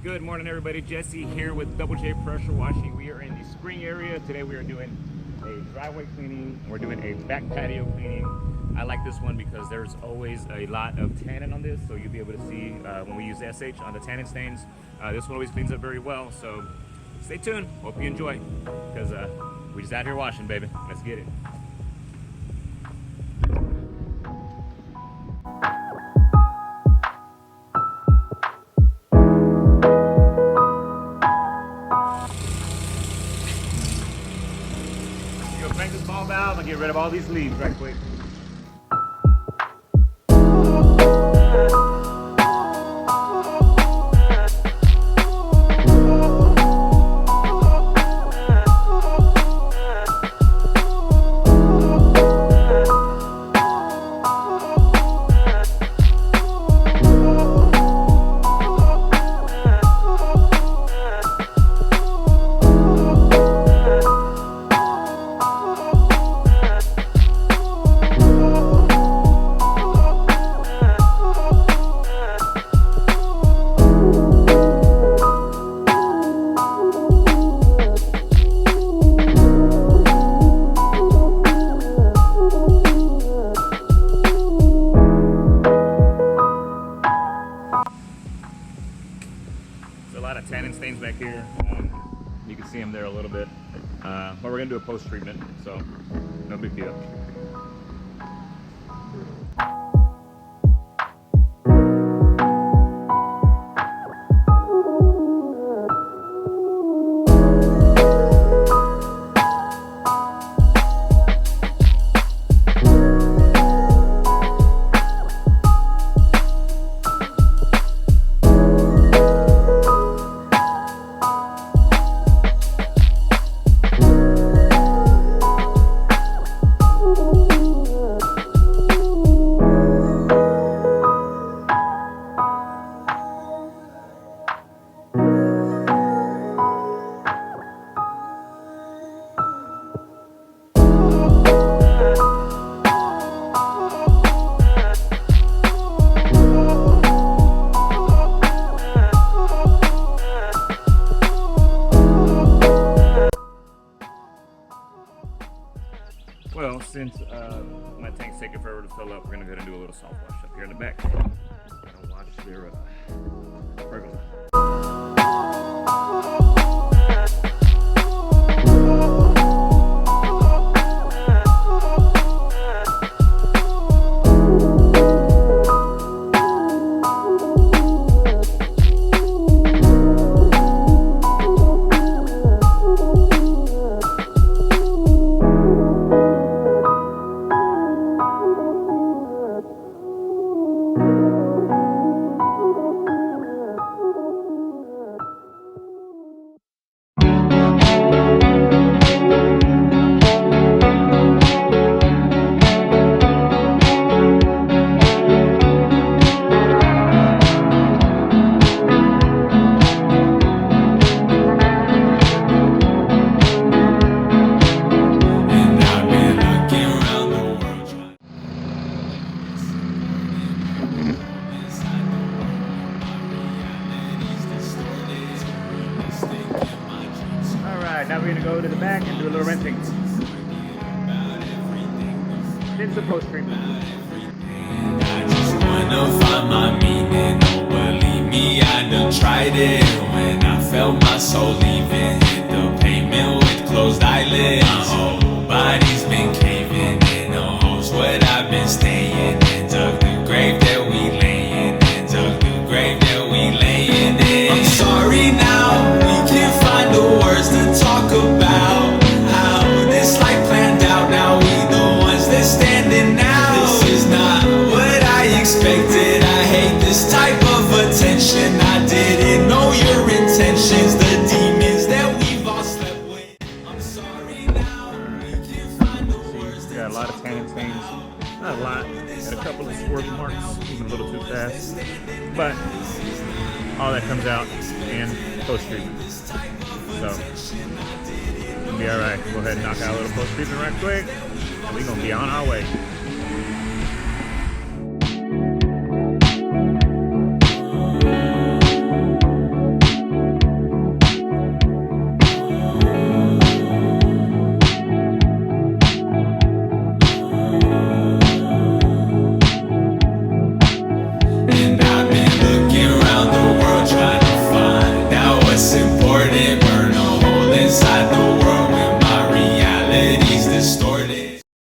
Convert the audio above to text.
Good morning, everybody. Jesse here with Double J Pressure Washing. We are in the spring area. Today we are doing a driveway cleaning. We're doing a back patio cleaning. I like this one because there's always a lot of tannin on this, so you'll be able to see when we use SH on the tannin stains. This one always cleans up very well, so stay tuned. Hope you enjoy, because we just out here washing, baby. Let's get it. Crank this ball valve and get rid of all these leaves right quick. A lot of tannin stains back here. You can see them there a little bit, but we're gonna do a post treatment, so no big deal. Well, since my tank's taking forever to fill up, we're gonna go ahead and do a little soft wash up here in the back. Gotta wash their pergola. Now we're gonna go to the back and do a little rinsing. Then the post treatment. I just wanna find my meaning. Don't believe me, I done tried it. When I felt my soul leaving, hit the pavement with closed eyelids. My whole body's been caving in. No hope's what I've been staying in. Dug the grave that we laying in. Dug the grave that we laying in. I'm sorry now, we can't find the words to talk about how this life planned out. Now we the ones that standing now. This is not what I expected. I hate this type of attention. I didn't know your intentions. The demons that we've all slept with. I'm sorry now, we can't find the words to got a lot of tannin stains. Not a lot. Got a couple of swerve marks, moving a little too fast. But all that comes out in post treatment. So be alright. Go ahead and knock out a little post treatment right quick, and we're gonna be on our way.